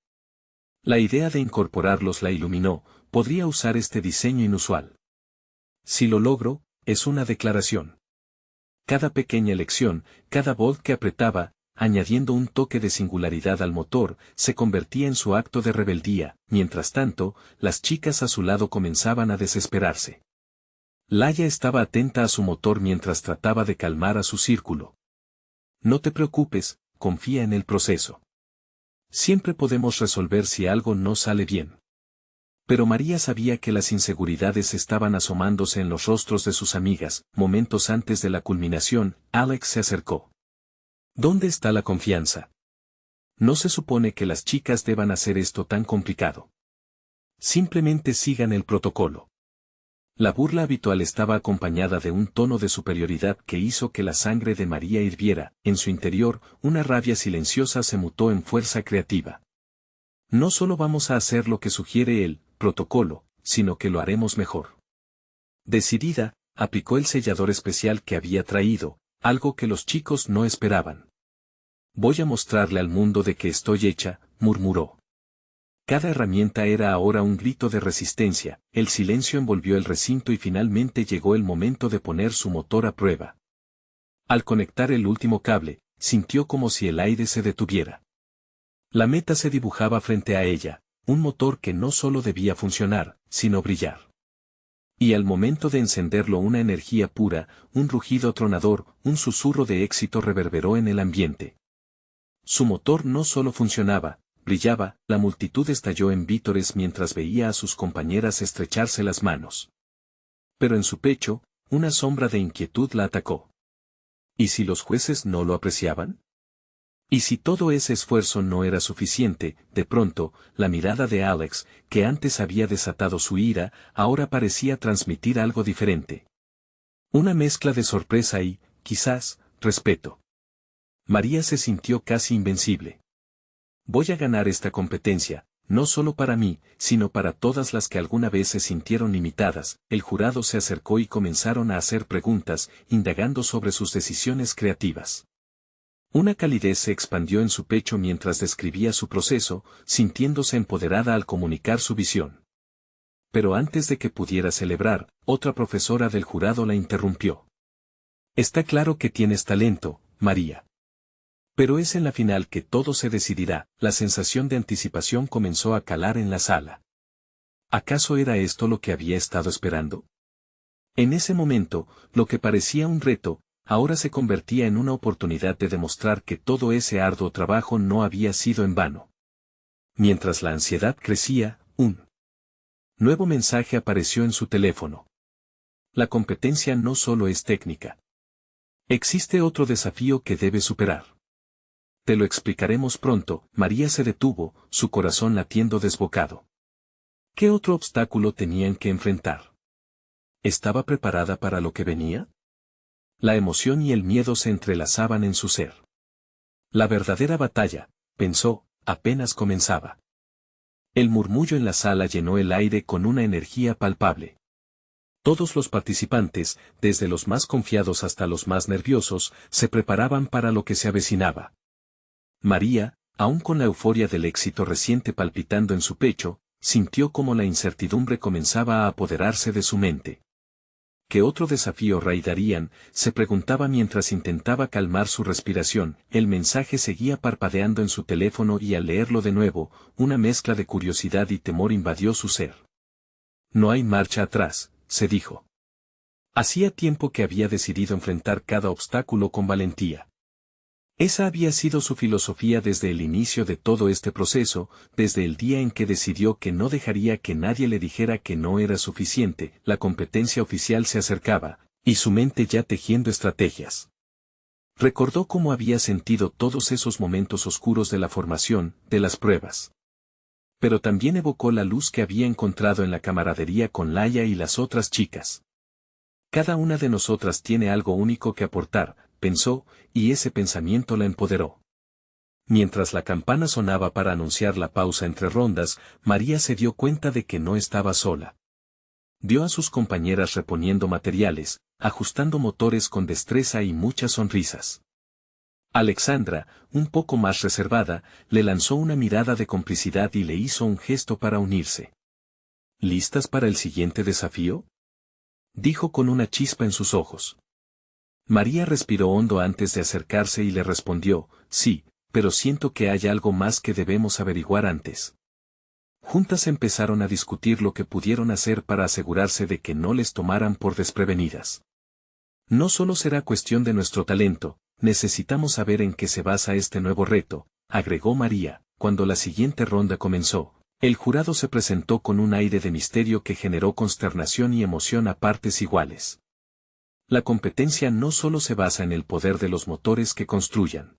La idea de incorporarlos la iluminó, podría usar este diseño inusual. Si lo logro, es una declaración. Cada pequeña lección, cada voz que apretaba, añadiendo un toque de singularidad al motor, se convertía en su acto de rebeldía. Mientras tanto, las chicas a su lado comenzaban a desesperarse. Laia estaba atenta a su motor mientras trataba de calmar a su círculo. No te preocupes, confía en el proceso. Siempre podemos resolver si algo no sale bien. Pero María sabía que las inseguridades estaban asomándose en los rostros de sus amigas. Momentos antes de la culminación, Alex se acercó. ¿Dónde está la confianza? No se supone que las chicas deban hacer esto tan complicado. Simplemente sigan el protocolo. La burla habitual estaba acompañada de un tono de superioridad que hizo que la sangre de María hirviera. En su interior, una rabia silenciosa se mutó en fuerza creativa. No solo vamos a hacer lo que sugiere el protocolo, sino que lo haremos mejor. Decidida, aplicó el sellador especial que había traído, algo que los chicos no esperaban. Voy a mostrarle al mundo de qué estoy hecha, murmuró. Cada herramienta era ahora un grito de resistencia, el silencio envolvió el recinto y finalmente llegó el momento de poner su motor a prueba. Al conectar el último cable, sintió como si el aire se detuviera. La meta se dibujaba frente a ella, un motor que no solo debía funcionar, sino brillar. Y al momento de encenderlo una energía pura, un rugido tronador, un susurro de éxito reverberó en el ambiente. Su motor no solo funcionaba, brillaba, la multitud estalló en vítores mientras veía a sus compañeras estrecharse las manos. Pero en su pecho, una sombra de inquietud la atacó. ¿Y si los jueces no lo apreciaban? ¿Y si todo ese esfuerzo no era suficiente? De pronto, la mirada de Alex, que antes había desatado su ira, ahora parecía transmitir algo diferente. Una mezcla de sorpresa y, quizás, respeto. María se sintió casi invencible. Voy a ganar esta competencia, no solo para mí, sino para todas las que alguna vez se sintieron limitadas. El jurado se acercó y comenzaron a hacer preguntas, indagando sobre sus decisiones creativas. Una calidez se expandió en su pecho mientras describía su proceso, sintiéndose empoderada al comunicar su visión. Pero antes de que pudiera celebrar, otra profesora del jurado la interrumpió. Está claro que tienes talento, María. Pero es en la final que todo se decidirá. La sensación de anticipación comenzó a calar en la sala. ¿Acaso era esto lo que había estado esperando? En ese momento, lo que parecía un reto, ahora se convertía en una oportunidad de demostrar que todo ese arduo trabajo no había sido en vano. Mientras la ansiedad crecía, un nuevo mensaje apareció en su teléfono. La competencia no solo es técnica. Existe otro desafío que debe superar. Te lo explicaremos pronto. María se detuvo, su corazón latiendo desbocado. ¿Qué otro obstáculo tenían que enfrentar? ¿Estaba preparada para lo que venía? La emoción y el miedo se entrelazaban en su ser. La verdadera batalla, pensó, apenas comenzaba. El murmullo en la sala llenó el aire con una energía palpable. Todos los participantes, desde los más confiados hasta los más nerviosos, se preparaban para lo que se avecinaba. María, aún con la euforia del éxito reciente palpitando en su pecho, sintió como la incertidumbre comenzaba a apoderarse de su mente. ¿qué otro desafío raidarían?, se preguntaba mientras intentaba calmar su respiración. El mensaje seguía parpadeando en su teléfono y al leerlo de nuevo, una mezcla de curiosidad y temor invadió su ser. No hay marcha atrás, se dijo. Hacía tiempo que había decidido enfrentar cada obstáculo con valentía. Esa había sido su filosofía desde el inicio de todo este proceso, desde el día en que decidió que no dejaría que nadie le dijera que no era suficiente. La competencia oficial se acercaba, y su mente ya tejiendo estrategias. Recordó cómo había sentido todos esos momentos oscuros de la formación, de las pruebas. Pero también evocó la luz que había encontrado en la camaradería con Laia y las otras chicas. Cada una de nosotras tiene algo único que aportar, pensó, y ese pensamiento la empoderó. Mientras la campana sonaba para anunciar la pausa entre rondas, María se dio cuenta de que no estaba sola. Vio a sus compañeras reponiendo materiales, ajustando motores con destreza y muchas sonrisas. Alexandra, un poco más reservada, le lanzó una mirada de complicidad y le hizo un gesto para unirse. ¿Listas para el siguiente desafío?, dijo con una chispa en sus ojos. María respiró hondo antes de acercarse y le respondió, sí, pero siento que hay algo más que debemos averiguar antes. Juntas empezaron a discutir lo que pudieron hacer para asegurarse de que no les tomaran por desprevenidas. No solo será cuestión de nuestro talento, necesitamos saber en qué se basa este nuevo reto, agregó María. Cuando la siguiente ronda comenzó, el jurado se presentó con un aire de misterio que generó consternación y emoción a partes iguales. La competencia no solo se basa en el poder de los motores que construyan.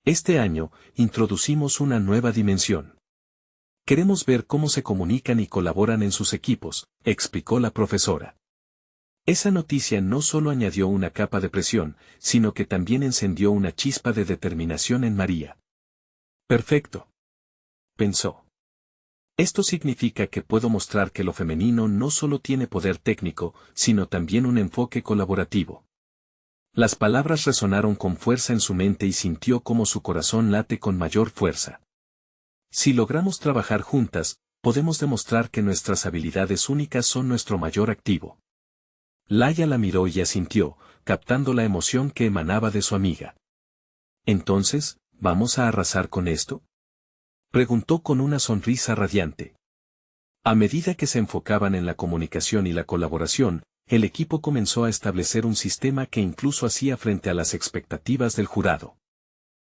Este año, introducimos una nueva dimensión. Queremos ver cómo se comunican y colaboran en sus equipos, explicó la profesora. Esa noticia no solo añadió una capa de presión, sino que también encendió una chispa de determinación en María. Perfecto, pensó. Esto significa que puedo mostrar que lo femenino no solo tiene poder técnico, sino también un enfoque colaborativo. Las palabras resonaron con fuerza en su mente y sintió cómo su corazón late con mayor fuerza. Si logramos trabajar juntas, podemos demostrar que nuestras habilidades únicas son nuestro mayor activo. Laia la miró y asintió, captando la emoción que emanaba de su amiga. Entonces, ¿vamos a arrasar con esto?, preguntó con una sonrisa radiante. A medida que se enfocaban en la comunicación y la colaboración, el equipo comenzó a establecer un sistema que incluso hacía frente a las expectativas del jurado.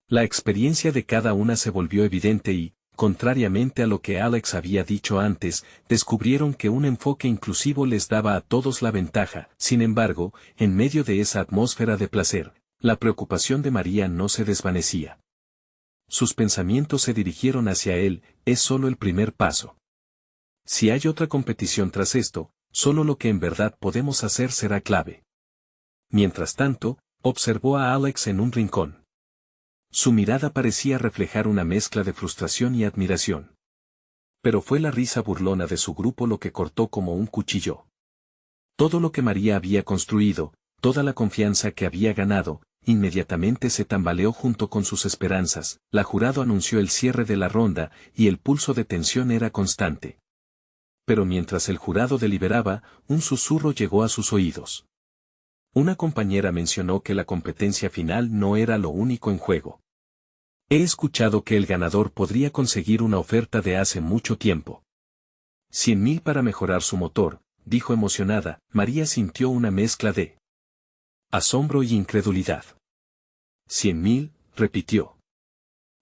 La experiencia de cada una se volvió evidente y, contrariamente a lo que Alex había dicho antes, descubrieron que un enfoque inclusivo les daba a todos la ventaja. Sin embargo, en medio de esa atmósfera de placer, la preocupación de María no se desvanecía. Sus pensamientos se dirigieron hacia él, es solo el primer paso. Si hay otra competición tras esto, solo lo que en verdad podemos hacer será clave. Mientras tanto, observó a Alex en un rincón. Su mirada parecía reflejar una mezcla de frustración y admiración. Pero fue la risa burlona de su grupo lo que cortó como un cuchillo. Todo lo que María había construido, toda la confianza que había ganado, inmediatamente se tambaleó junto con sus esperanzas. La jurado anunció el cierre de la ronda, y el pulso de tensión era constante. Pero mientras el jurado deliberaba, un susurro llegó a sus oídos. Una compañera mencionó que la competencia final no era lo único en juego. He escuchado que el ganador podría conseguir una oferta de hace mucho tiempo. 100.000 para mejorar su motor, dijo emocionada. María sintió una mezcla de asombro y incredulidad. 100.000, repitió.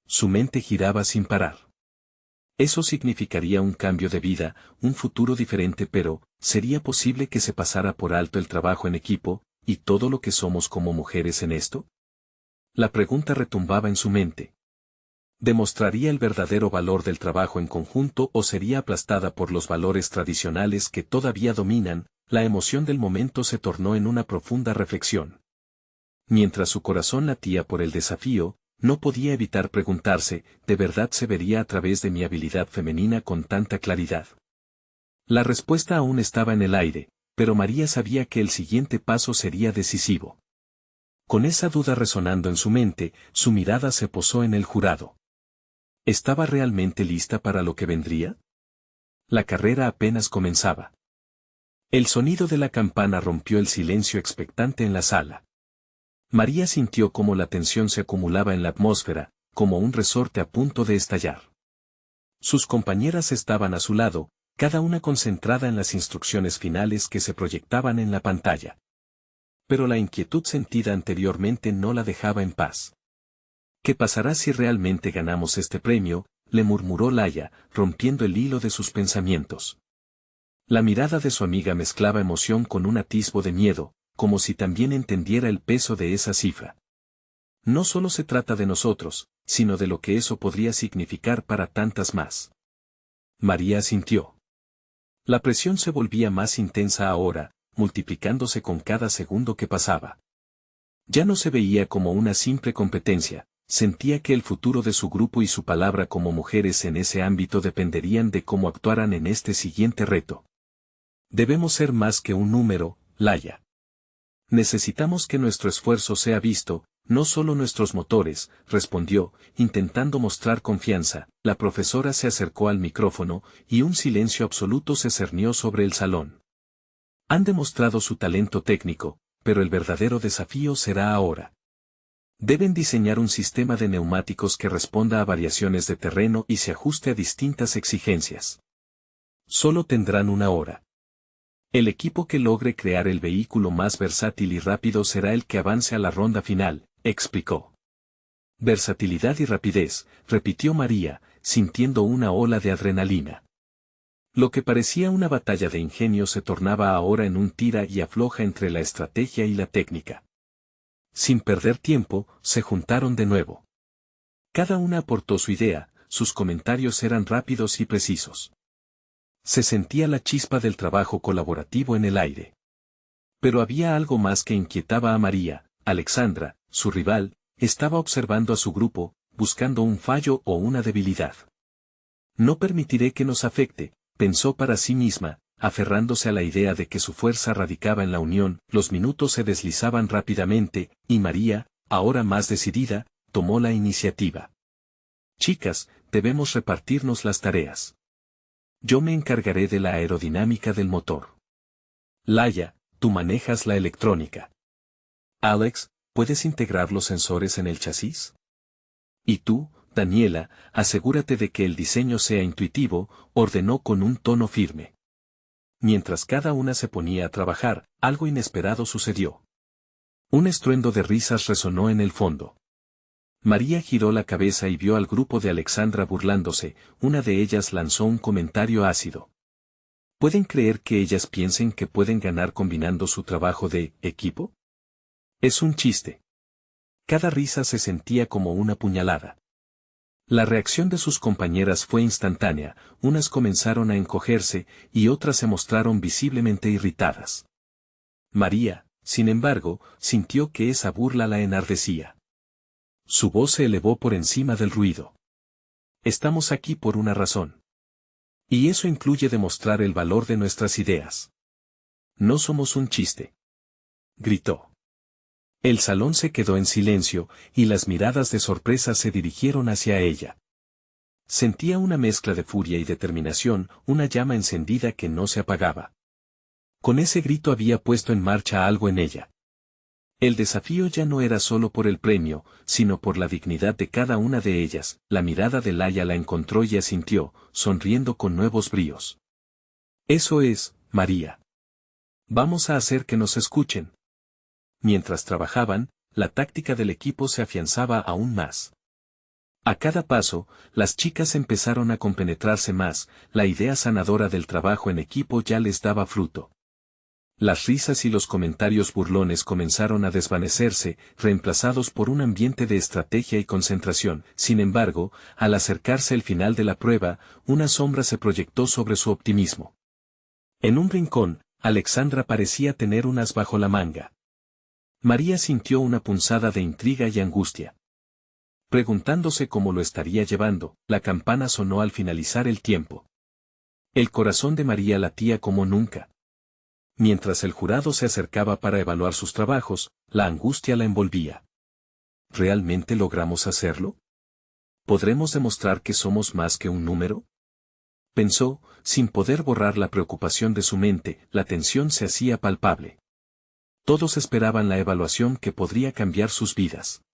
Su mente giraba sin parar. Eso significaría un cambio de vida, un futuro diferente, pero, ¿sería posible que se pasara por alto el trabajo en equipo, y todo lo que somos como mujeres en esto? La pregunta retumbaba en su mente. ¿Demostraría el verdadero valor del trabajo en conjunto o sería aplastada por los valores tradicionales que todavía dominan? La emoción del momento se tornó en una profunda reflexión. Mientras su corazón latía por el desafío, no podía evitar preguntarse, ¿de verdad se vería a través de mi habilidad femenina con tanta claridad? La respuesta aún estaba en el aire, pero María sabía que el siguiente paso sería decisivo. Con esa duda resonando en su mente, su mirada se posó en el jurado. ¿Estaba realmente lista para lo que vendría? La carrera apenas comenzaba. El sonido de la campana rompió el silencio expectante en la sala. María sintió cómo la tensión se acumulaba en la atmósfera, como un resorte a punto de estallar. Sus compañeras estaban a su lado, cada una concentrada en las instrucciones finales que se proyectaban en la pantalla. Pero la inquietud sentida anteriormente no la dejaba en paz. ¿Qué pasará si realmente ganamos este premio?, le murmuró Laia, rompiendo el hilo de sus pensamientos. La mirada de su amiga mezclaba emoción con un atisbo de miedo, como si también entendiera el peso de esa cifra. No solo se trata de nosotros, sino de lo que eso podría significar para tantas más. María asintió. La presión se volvía más intensa ahora, multiplicándose con cada segundo que pasaba. Ya no se veía como una simple competencia, sentía que el futuro de su grupo y su palabra como mujeres en ese ámbito dependerían de cómo actuaran en este siguiente reto. Debemos ser más que un número, Laia. Necesitamos que nuestro esfuerzo sea visto, no solo nuestros motores, respondió, intentando mostrar confianza. La profesora se acercó al micrófono, y un silencio absoluto se cernió sobre el salón. Han demostrado su talento técnico, pero el verdadero desafío será ahora. Deben diseñar un sistema de neumáticos que responda a variaciones de terreno y se ajuste a distintas exigencias. Solo tendrán una hora. El equipo que logre crear el vehículo más versátil y rápido será el que avance a la ronda final, explicó. Versatilidad y rapidez, repitió María, sintiendo una ola de adrenalina. Lo que parecía una batalla de ingenio se tornaba ahora en un tira y afloja entre la estrategia y la técnica. Sin perder tiempo, se juntaron de nuevo. Cada una aportó su idea, sus comentarios eran rápidos y precisos. Se sentía la chispa del trabajo colaborativo en el aire. Pero había algo más que inquietaba a María. Alexandra, su rival, estaba observando a su grupo, buscando un fallo o una debilidad. No permitiré que nos afecte, pensó para sí misma, aferrándose a la idea de que su fuerza radicaba en la unión. Los minutos se deslizaban rápidamente, y María, ahora más decidida, tomó la iniciativa. Chicas, debemos repartirnos las tareas. Yo me encargaré de la aerodinámica del motor. Laia, tú manejas la electrónica. Alex, ¿puedes integrar los sensores en el chasis? Y tú, Daniela, asegúrate de que el diseño sea intuitivo, ordenó con un tono firme. Mientras cada una se ponía a trabajar, algo inesperado sucedió. Un estruendo de risas resonó en el fondo. María giró la cabeza y vio al grupo de Alexandra burlándose. Una de ellas lanzó un comentario ácido. ¿Pueden creer que ellas piensen que pueden ganar combinando su trabajo de equipo? Es un chiste. Cada risa se sentía como una puñalada. La reacción de sus compañeras fue instantánea, unas comenzaron a encogerse, y otras se mostraron visiblemente irritadas. María, sin embargo, sintió que esa burla la enardecía. Su voz se elevó por encima del ruido. Estamos aquí por una razón. Y eso incluye demostrar el valor de nuestras ideas. No somos un chiste. Gritó. El salón se quedó en silencio, y las miradas de sorpresa se dirigieron hacia ella. Sentía una mezcla de furia y determinación, una llama encendida que no se apagaba. Con ese grito había puesto en marcha algo en ella. El desafío ya no era solo por el premio, sino por la dignidad de cada una de ellas. La mirada de Laia la encontró y asintió, sonriendo con nuevos bríos. Eso es, María. Vamos a hacer que nos escuchen. Mientras trabajaban, la táctica del equipo se afianzaba aún más. A cada paso, las chicas empezaron a compenetrarse más, la idea sanadora del trabajo en equipo ya les daba fruto. Las risas y los comentarios burlones comenzaron a desvanecerse, reemplazados por un ambiente de estrategia y concentración. Sin embargo, al acercarse el final de la prueba, una sombra se proyectó sobre su optimismo. En un rincón, Alexandra parecía tener un as bajo la manga. María sintió una punzada de intriga y angustia. Preguntándose cómo lo estaría llevando, la campana sonó al finalizar el tiempo. El corazón de María latía como nunca. Mientras el jurado se acercaba para evaluar sus trabajos, la angustia la envolvía. ¿Realmente logramos hacerlo? ¿Podremos demostrar que somos más que un número? pensó, sin poder borrar la preocupación de su mente. La tensión se hacía palpable. Todos esperaban la evaluación que podría cambiar sus vidas.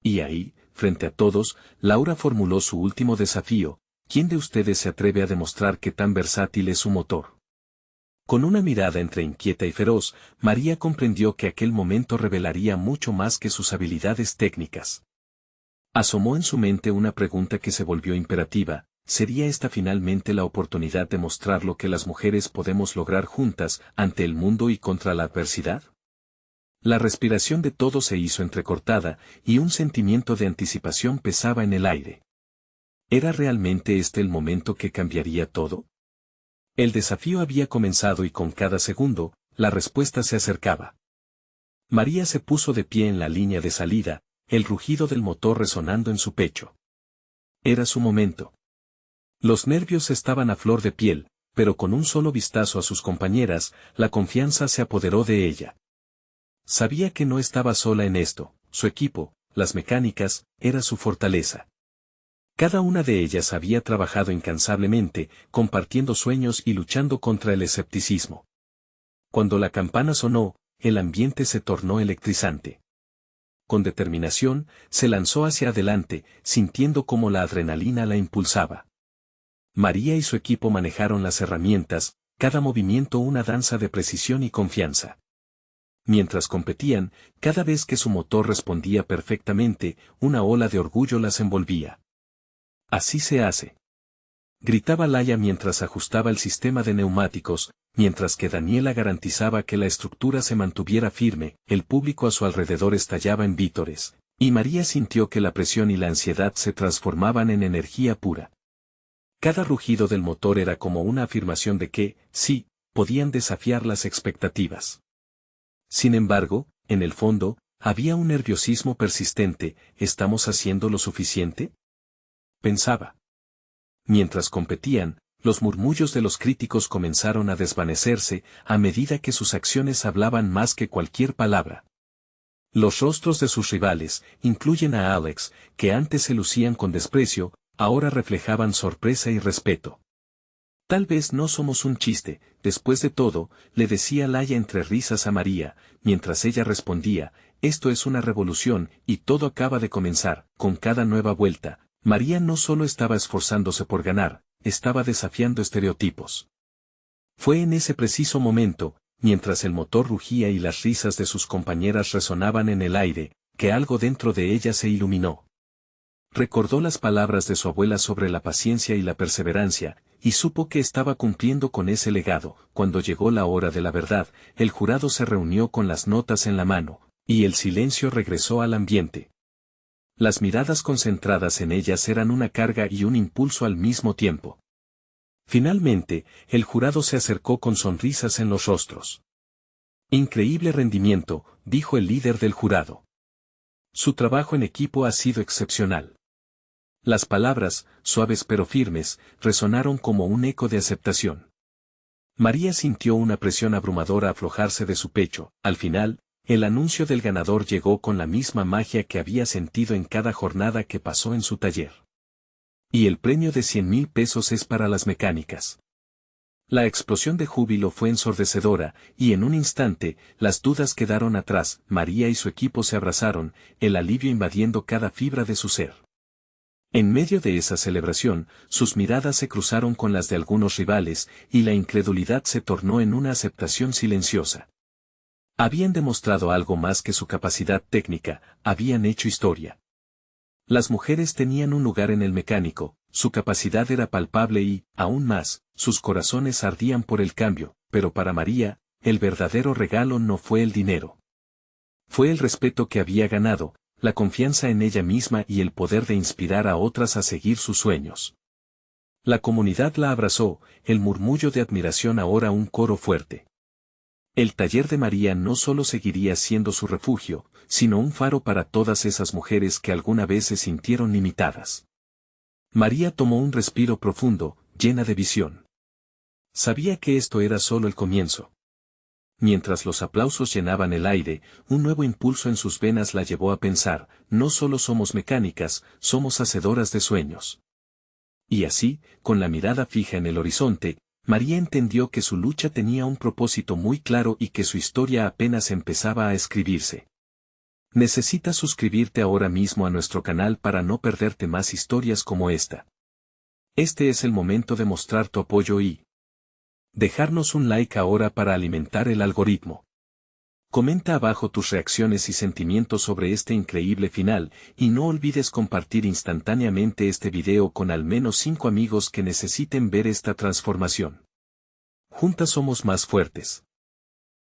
Y ahí, frente a todos, Laura formuló su último desafío: ¿quién de ustedes se atreve a demostrar qué tan versátil es su motor? Con una mirada entre inquieta y feroz, María comprendió que aquel momento revelaría mucho más que sus habilidades técnicas. Asomó en su mente una pregunta que se volvió imperativa: ¿sería esta finalmente la oportunidad de mostrar lo que las mujeres podemos lograr juntas, ante el mundo y contra la adversidad? La respiración de todos se hizo entrecortada, y un sentimiento de anticipación pesaba en el aire. ¿Era realmente este el momento que cambiaría todo? El desafío había comenzado y con cada segundo, la respuesta se acercaba. María se puso de pie en la línea de salida, el rugido del motor resonando en su pecho. Era su momento. Los nervios estaban a flor de piel, pero con un solo vistazo a sus compañeras, la confianza se apoderó de ella. Sabía que no estaba sola en esto. Su equipo, las mecánicas, era su fortaleza. Cada una de ellas había trabajado incansablemente, compartiendo sueños y luchando contra el escepticismo. Cuando la campana sonó, el ambiente se tornó electrizante. Con determinación, se lanzó hacia adelante, sintiendo cómo la adrenalina la impulsaba. María y su equipo manejaron las herramientas, cada movimiento una danza de precisión y confianza. Mientras competían, cada vez que su motor respondía perfectamente, una ola de orgullo las envolvía. «Así se hace», gritaba Laia mientras ajustaba el sistema de neumáticos, mientras que Daniela garantizaba que la estructura se mantuviera firme. El público a su alrededor estallaba en vítores, y María sintió que la presión y la ansiedad se transformaban en energía pura. Cada rugido del motor era como una afirmación de que, sí, podían desafiar las expectativas. Sin embargo, en el fondo, había un nerviosismo persistente. ¿Estamos haciendo lo suficiente?, pensaba. Mientras competían, los murmullos de los críticos comenzaron a desvanecerse a medida que sus acciones hablaban más que cualquier palabra. Los rostros de sus rivales, incluyen a Alex, que antes se lucían con desprecio, ahora reflejaban sorpresa y respeto. «Tal vez no somos un chiste, después de todo», le decía Laia entre risas a María, mientras ella respondía: «Esto es una revolución, y todo acaba de comenzar». Con cada nueva vuelta, María no solo estaba esforzándose por ganar, estaba desafiando estereotipos. Fue en ese preciso momento, mientras el motor rugía y las risas de sus compañeras resonaban en el aire, que algo dentro de ella se iluminó. Recordó las palabras de su abuela sobre la paciencia y la perseverancia, y supo que estaba cumpliendo con ese legado. Cuando llegó la hora de la verdad, el jurado se reunió con las notas en la mano, y el silencio regresó al ambiente. Las miradas concentradas en ellas eran una carga y un impulso al mismo tiempo. Finalmente, el jurado se acercó con sonrisas en los rostros. «Increíble rendimiento», dijo el líder del jurado. «Su trabajo en equipo ha sido excepcional». Las palabras, suaves pero firmes, resonaron como un eco de aceptación. María sintió una presión abrumadora aflojarse de su pecho. Al final, el anuncio del ganador llegó con la misma magia que había sentido en cada jornada que pasó en su taller. «Y el premio de 100,000 pesos es para las mecánicas». La explosión de júbilo fue ensordecedora, y en un instante, las dudas quedaron atrás. María y su equipo se abrazaron, el alivio invadiendo cada fibra de su ser. En medio de esa celebración, sus miradas se cruzaron con las de algunos rivales, y la incredulidad se tornó en una aceptación silenciosa. Habían demostrado algo más que su capacidad técnica, habían hecho historia. Las mujeres tenían un lugar en el mecánico, su capacidad era palpable y, aún más, sus corazones ardían por el cambio. Pero para María, el verdadero regalo no fue el dinero. Fue el respeto que había ganado, la confianza en ella misma y el poder de inspirar a otras a seguir sus sueños. La comunidad la abrazó, el murmullo de admiración ahora un coro fuerte. El taller de María no solo seguiría siendo su refugio, sino un faro para todas esas mujeres que alguna vez se sintieron limitadas. María tomó un respiro profundo, llena de visión. Sabía que esto era solo el comienzo. Mientras los aplausos llenaban el aire, un nuevo impulso en sus venas la llevó a pensar: no solo somos mecánicas, somos hacedoras de sueños. Y así, con la mirada fija en el horizonte, María entendió que su lucha tenía un propósito muy claro y que su historia apenas empezaba a escribirse. Necesitas suscribirte ahora mismo a nuestro canal para no perderte más historias como esta. Este es el momento de mostrar tu apoyo y dejarnos un like ahora para alimentar el algoritmo. Comenta abajo tus reacciones y sentimientos sobre este increíble final, y no olvides compartir instantáneamente este video con al menos 5 amigos que necesiten ver esta transformación. Juntas somos más fuertes.